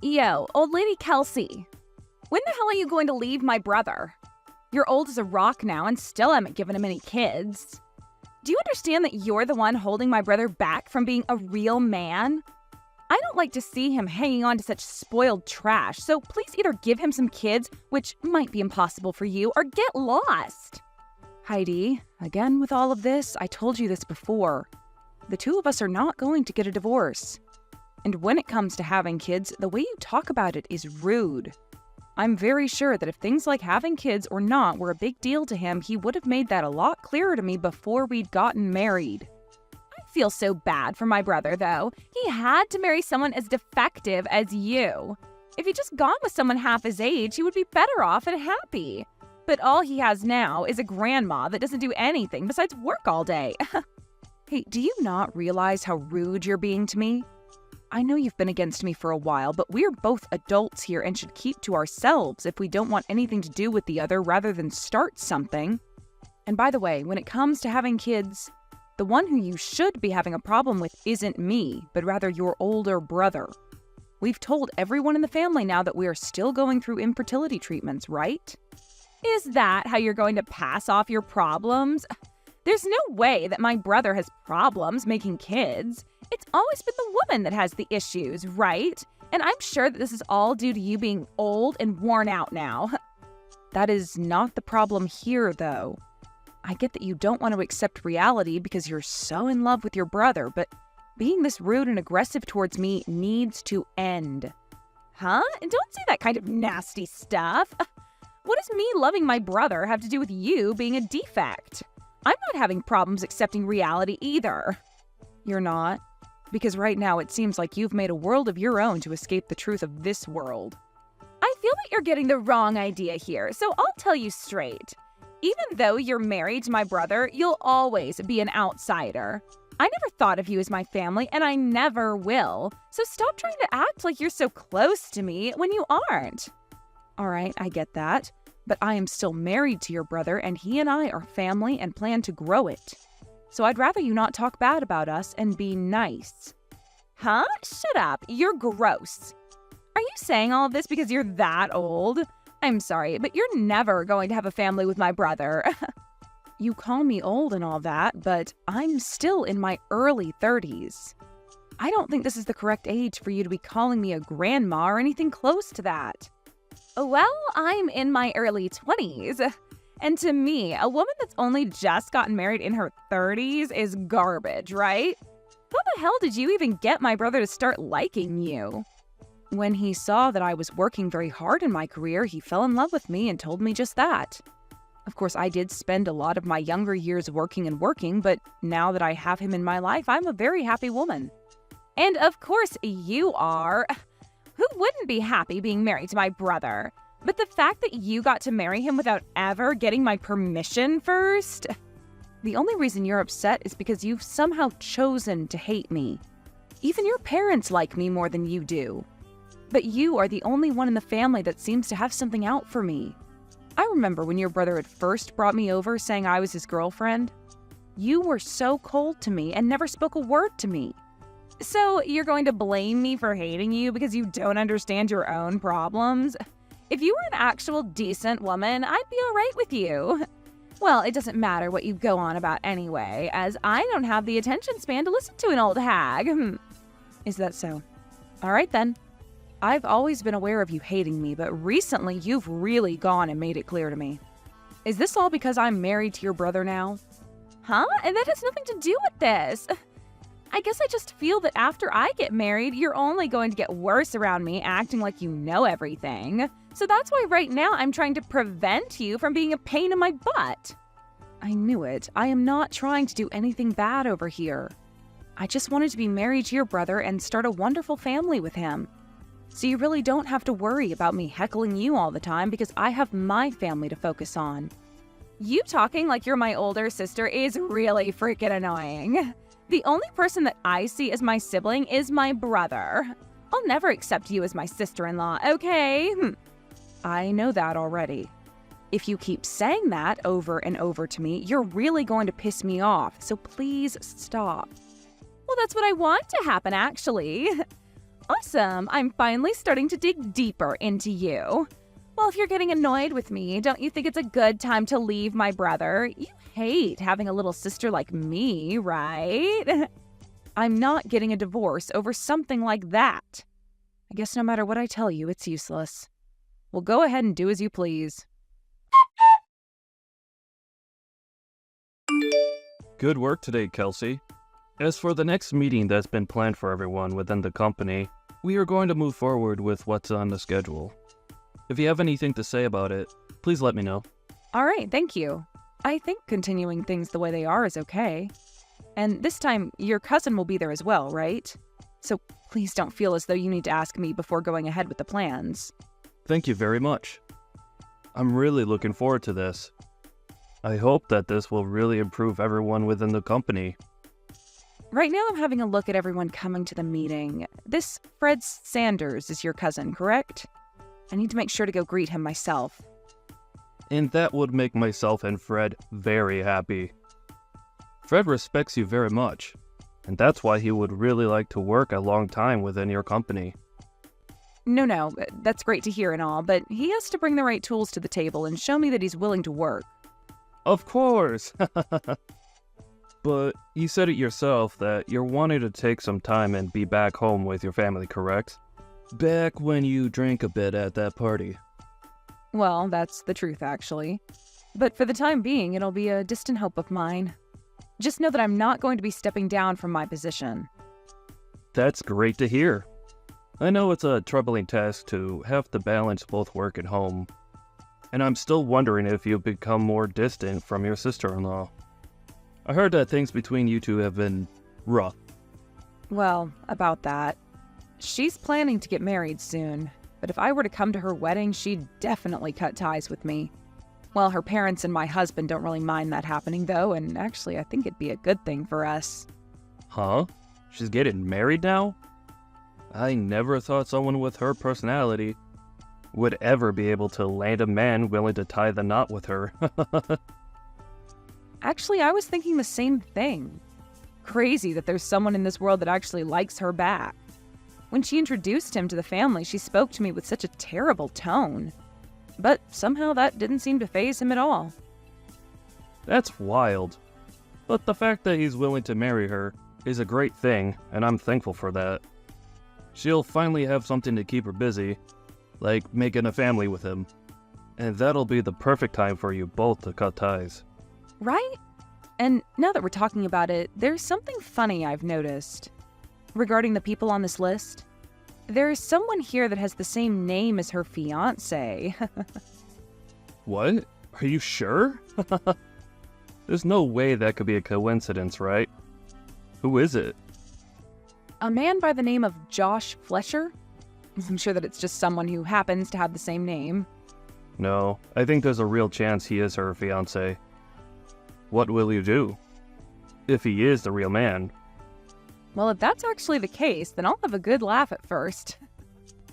Yo, old lady Kelsey, when the hell are you going to leave my brother? You're old as a rock now and still haven't given him any kids. Do you understand that you're the one holding my brother back from being a real man? I don't like to see him hanging on to such spoiled trash, so please either give him some kids, which might be impossible for you, or get lost. Heidi, again with all of this, I told you this before. The two of us are not going to get a divorce. And when it comes to having kids, the way you talk about it is rude. I'm very sure that if things like having kids or not were a big deal to him, he would have made that a lot clearer to me before we'd gotten married. I feel so bad for my brother, though. He had to marry someone as defective as you. If he'd just gone with someone half his age, he would be better off and happy. But all he has now is a grandma that doesn't do anything besides work all day. Hey, do you not realize how rude you're being to me? I know you've been against me for a while, but we're both adults here and should keep to ourselves if we don't want anything to do with the other rather than start something. And by the way, when it comes to having kids, the one who you should be having a problem with isn't me, but rather your older brother. We've told everyone in the family now that we are still going through infertility treatments, right? Is that how you're going to pass off your problems? There's no way that my brother has problems making kids. It's always been the woman that has the issues, right? And I'm sure that this is all due to you being old and worn out now. That is not the problem here, though. I get that you don't want to accept reality because you're so in love with your brother, but being this rude and aggressive towards me needs to end. Huh? And don't say that kind of nasty stuff. What does me loving my brother have to do with you being a defect? I'm not having problems accepting reality either. You're not? Because right now it seems like you've made a world of your own to escape the truth of this world. I feel that you're getting the wrong idea here, so I'll tell you straight. Even though you're married to my brother, you'll always be an outsider. I never thought of you as my family, and I never will. So stop trying to act like you're so close to me when you aren't. All right, I get that. But I am still married to your brother, and he and I are family and plan to grow it. So I'd rather you not talk bad about us and be nice. Huh? Shut up. You're gross. Are you saying all of this because you're that old? I'm sorry, but you're never going to have a family with my brother. You call me old and all that, but I'm still in my early 30s. I don't think this is the correct age for you to be calling me a grandma or anything close to that. Well, I'm in my early 20s. And to me, a woman that's only just gotten married in her 30s is garbage, right? How the hell did you even get my brother to start liking you? When he saw that I was working very hard in my career, he fell in love with me and told me just that. Of course, I did spend a lot of my younger years working, but now that I have him in my life, I'm a very happy woman. And of course you are. Who wouldn't be happy being married to my brother? But the fact that you got to marry him without ever getting my permission first? The only reason you're upset is because you've somehow chosen to hate me. Even your parents like me more than you do. But you are the only one in the family that seems to have something out for me. I remember when your brother had first brought me over saying I was his girlfriend. You were so cold to me and never spoke a word to me. So you're going to blame me for hating you because you don't understand your own problems? If you were an actual decent woman, I'd be all right with you. Well, it doesn't matter what you go on about anyway, as I don't have the attention span to listen to an old hag. Is that so? All right then. I've always been aware of you hating me, but recently you've really gone and made it clear to me. Is this all because I'm married to your brother now? Huh? And that has nothing to do with this. I guess I just feel that after I get married, you're only going to get worse around me, acting like you know everything. So that's why right now I'm trying to prevent you from being a pain in my butt. I knew it. I am not trying to do anything bad over here. I just wanted to be married to your brother and start a wonderful family with him. So you really don't have to worry about me heckling you all the time because I have my family to focus on. You talking like you're my older sister is really freaking annoying. The only person that I see as my sibling is my brother. I'll never accept you as my sister-in-law, okay? I know that already. If you keep saying that over and over to me, you're really going to piss me off, so please stop. Well, that's what I want to happen, actually. Awesome! I'm finally starting to dig deeper into you. Well, if you're getting annoyed with me, don't you think it's a good time to leave my brother? You hate having a little sister like me, right? I'm not getting a divorce over something like that. I guess no matter what I tell you, it's useless. Well, go ahead and do as you please. Good work today, Kelsey. As for the next meeting that's been planned for everyone within the company, we are going to move forward with what's on the schedule. If you have anything to say about it, please let me know. All right, thank you. I think continuing things the way they are is okay. And this time, your cousin will be there as well, right? So please don't feel as though you need to ask me before going ahead with the plans. Thank you very much. I'm really looking forward to this. I hope that this will really improve everyone within the company. Right now, I'm having a look at everyone coming to the meeting. This Fred Sanders is your cousin, correct? I need to make sure to go greet him myself. And that would make myself and Fred very happy. Fred respects you very much, and that's why he would really like to work a long time within your company. No, that's great to hear and all, but he has to bring the right tools to the table and show me that he's willing to work. Of course! But you said it yourself that you're wanting to take some time and be back home with your family, correct? Back when you drank a bit at that party. Well, that's the truth, actually. But for the time being, it'll be a distant hope of mine. Just know that I'm not going to be stepping down from my position. That's great to hear. I know it's a troubling task to have to balance both work and home. And I'm still wondering if you've become more distant from your sister-in-law. I heard that things between you two have been rough. Well, about that. She's planning to get married soon, but if I were to come to her wedding, she'd definitely cut ties with me. Well, her parents and my husband don't really mind that happening, though, and actually I think it'd be a good thing for us. Huh? She's getting married now? I never thought someone with her personality would ever be able to land a man willing to tie the knot with her. Actually, I was thinking the same thing. Crazy that there's someone in this world that actually likes her back. When she introduced him to the family, she spoke to me with such a terrible tone. But somehow that didn't seem to faze him at all. That's wild. But the fact that he's willing to marry her is a great thing, and I'm thankful for that. She'll finally have something to keep her busy, like making a family with him. And that'll be the perfect time for you both to cut ties. Right? And now that we're talking about it, there's something funny I've noticed. Regarding the people on this list, there's someone here that has the same name as her fiancé. What? Are you sure? There's no way that could be a coincidence, right? Who is it? A man by the name of Josh Flesher? I'm sure that it's just someone who happens to have the same name. No, I think there's a real chance he is her fiancé. What will you do? If he is the real man. Well, if that's actually the case, then I'll have a good laugh at first.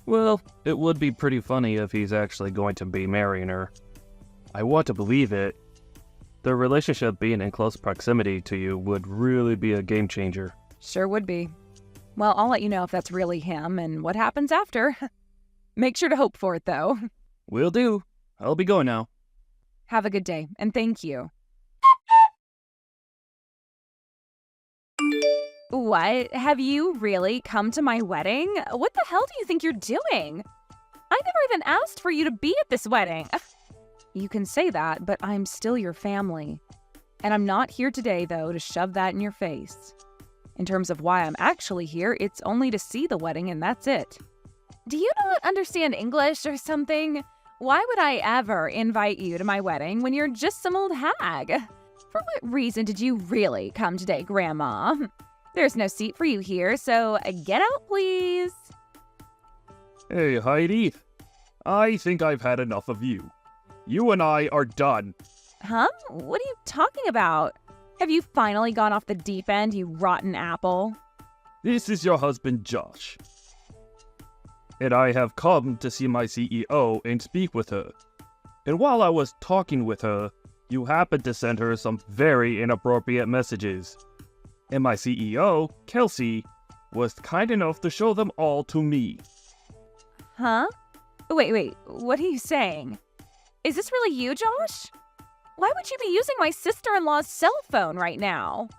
Well, it would be pretty funny if he's actually going to be marrying her. I want to believe it. Their relationship being in close proximity to you would really be a game changer. Sure would be. Well, I'll let you know if that's really him and what happens after. Make sure to hope for it, though. Will do. I'll be going now. Have a good day, and thank you. What? Have you really come to my wedding? What the hell do you think you're doing? I never even asked for you to be at this wedding. You can say that, but I'm still your family. And I'm not here today, though, to shove that in your face. In terms of why I'm actually here, it's only to see the wedding, and that's it. Do you not understand English or something? Why would I ever invite you to my wedding when you're just some old hag? For what reason did you really come today, Grandma? There's no seat for you here, so get out, please. Hey, Heidi. I think I've had enough of you. You and I are done. Huh? What are you talking about? Have you finally gone off the deep end, you rotten apple? This is your husband, Josh. And I have come to see my CEO and speak with her. And while I was talking with her, you happened to send her some very inappropriate messages. And my CEO, Kelsey, was kind enough to show them all to me. Huh? Wait, what are you saying? Is this really you, Josh? Why would you be using my sister-in-law's cell phone right now?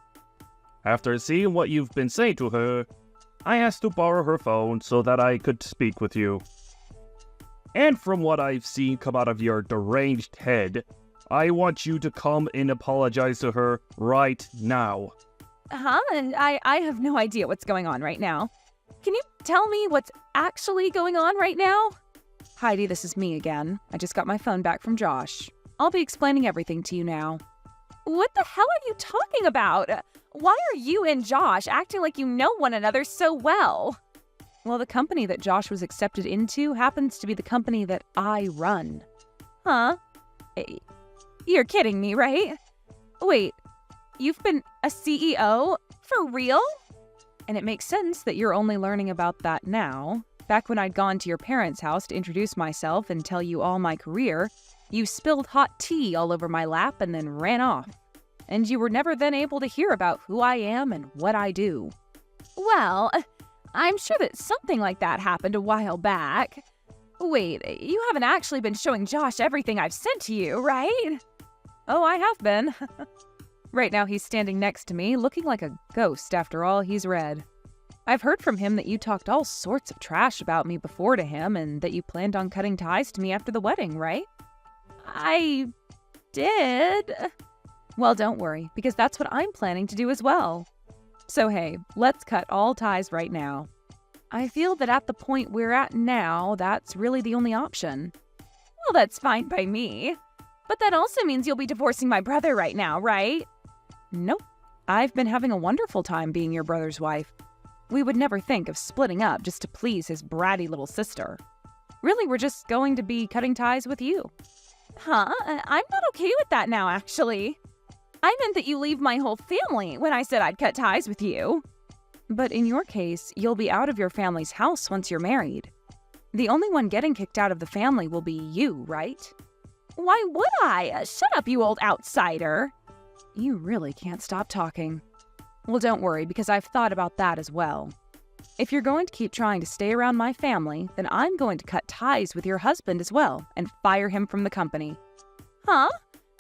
After seeing what you've been saying to her, I asked to borrow her phone so that I could speak with you. And from what I've seen come out of your deranged head, I want you to come and apologize to her right now. Huh? And I have no idea what's going on right now. Can you tell me what's actually going on right now? Heidi, this is me again. I just got my phone back from Josh. I'll be explaining everything to you now. What the hell are you talking about? Why are you and Josh acting like you know one another so well? Well, the company that Josh was accepted into happens to be the company that I run. Huh? You're kidding me, right? Wait, you've been a CEO? For real? And it makes sense that you're only learning about that now. Back when I'd gone to your parents' house to introduce myself and tell you all my career, you spilled hot tea all over my lap and then ran off. And you were never then able to hear about who I am and what I do. Well, I'm sure that something like that happened a while back. Wait, you haven't actually been showing Josh everything I've sent to you, right? Oh, I have been. Right now he's standing next to me, looking like a ghost after all he's read. I've heard from him that you talked all sorts of trash about me before to him and that you planned on cutting ties to me after the wedding, right? I did. Well, don't worry, because that's what I'm planning to do as well. So hey, let's cut all ties right now. I feel that at the point we're at now, that's really the only option. Well, that's fine by me. But that also means you'll be divorcing my brother right now, right? Nope. I've been having a wonderful time being your brother's wife. We would never think of splitting up just to please his bratty little sister. Really, we're just going to be cutting ties with you. Huh? I'm not okay with that now, actually. I meant that you leave my whole family when I said I'd cut ties with you. But in your case, you'll be out of your family's house once you're married. The only one getting kicked out of the family will be you, right? Why would I? Shut up, you old outsider. You really can't stop talking. Well, don't worry, because I've thought about that as well. If you're going to keep trying to stay around my family, then I'm going to cut ties with your husband as well and fire him from the company. Huh?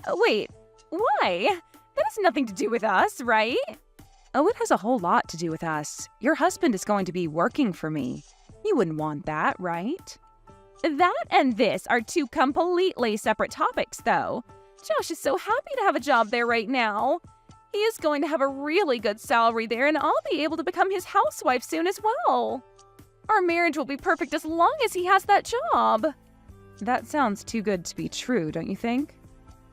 Wait, why? That has nothing to do with us, right? Oh, it has a whole lot to do with us. Your husband is going to be working for me. You wouldn't want that, right? That and this are two completely separate topics, though. Josh is so happy to have a job there right now. He is going to have a really good salary there, and I'll be able to become his housewife soon as well. Our marriage will be perfect as long as he has that job. That sounds too good to be true, don't you think?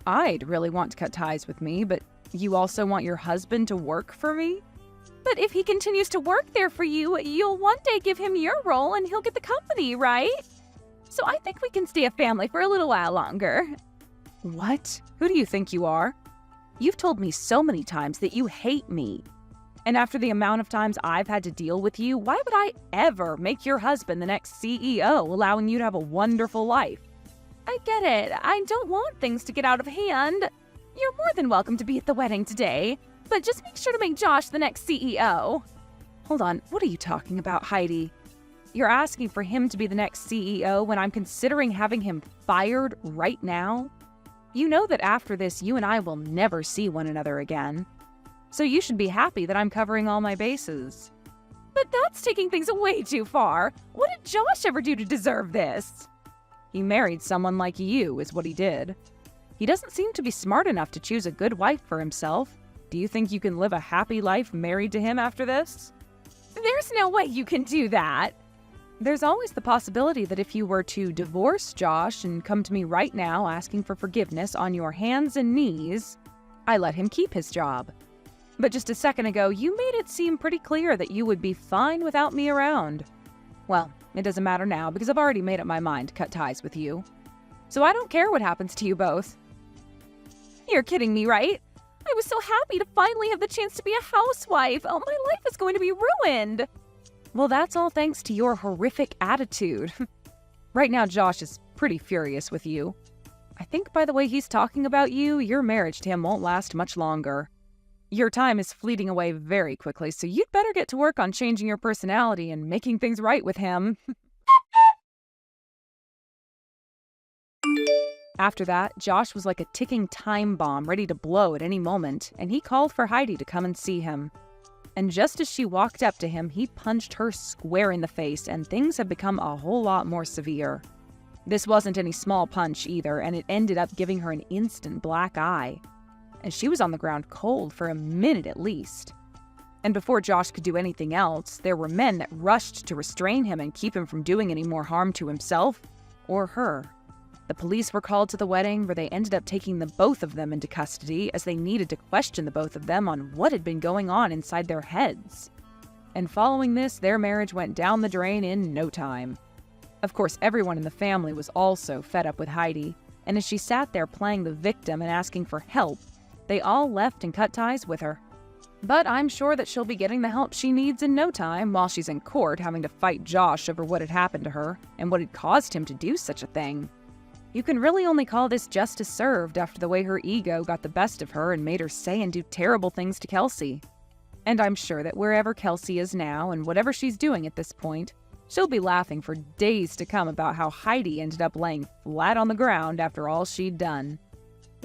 I'd really want to cut ties with me, but you also want your husband to work for me? But if he continues to work there for you, you'll one day give him your role and he'll get the company, right? So I think we can stay a family for a little while longer. What? Who do you think you are? You've told me so many times that you hate me. And after the amount of times I've had to deal with you, why would I ever make your husband the next CEO, allowing you to have a wonderful life? I get it. I don't want things to get out of hand. You're more than welcome to be at the wedding today, but just make sure to make Josh the next CEO. Hold on, what are you talking about, Heidi? You're asking for him to be the next CEO when I'm considering having him fired right now? You know that after this, you and I will never see one another again. So you should be happy that I'm covering all my bases. But that's taking things way too far. What did Josh ever do to deserve this? He married someone like you, is what he did. He doesn't seem to be smart enough to choose a good wife for himself. Do you think you can live a happy life married to him after this? There's no way you can do that. There's always the possibility that if you were to divorce Josh and come to me right now asking for forgiveness on your hands and knees, I let him keep his job. But just a second ago, you made it seem pretty clear that you would be fine without me around. Well, it doesn't matter now because I've already made up my mind to cut ties with you. So I don't care what happens to you both. You're kidding me, right? I was so happy to finally have the chance to be a housewife. Oh, my life is going to be ruined. Well, that's all thanks to your horrific attitude. Right now, Josh is pretty furious with you. I think by the way he's talking about you, your marriage to him won't last much longer. Your time is fleeting away very quickly, so you'd better get to work on changing your personality and making things right with him. After that, Josh was like a ticking time bomb ready to blow at any moment, and he called for Heidi to come and see him. And just as she walked up to him, he punched her square in the face, and things had become a whole lot more severe. This wasn't any small punch either, and it ended up giving her an instant black eye. And she was on the ground cold for a minute at least. And before Josh could do anything else, there were men that rushed to restrain him and keep him from doing any more harm to himself or her. The police were called to the wedding, where they ended up taking the both of them into custody as they needed to question the both of them on what had been going on inside their heads. And following this, their marriage went down the drain in no time. Of course, everyone in the family was also fed up with Heidi, and as she sat there playing the victim and asking for help, they all left and cut ties with her. But I'm sure that she'll be getting the help she needs in no time while she's in court having to fight Josh over what had happened to her and what had caused him to do such a thing. You can really only call this justice served after the way her ego got the best of her and made her say and do terrible things to Kelsey. And I'm sure that wherever Kelsey is now and whatever she's doing at this point, she'll be laughing for days to come about how Heidi ended up laying flat on the ground after all she'd done.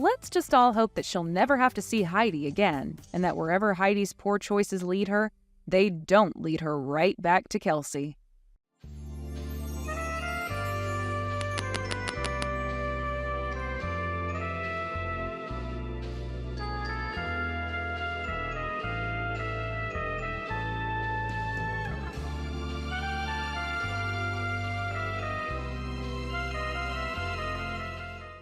Let's just all hope that she'll never have to see Heidi again, and that wherever Heidi's poor choices lead her, they don't lead her right back to Kelsey.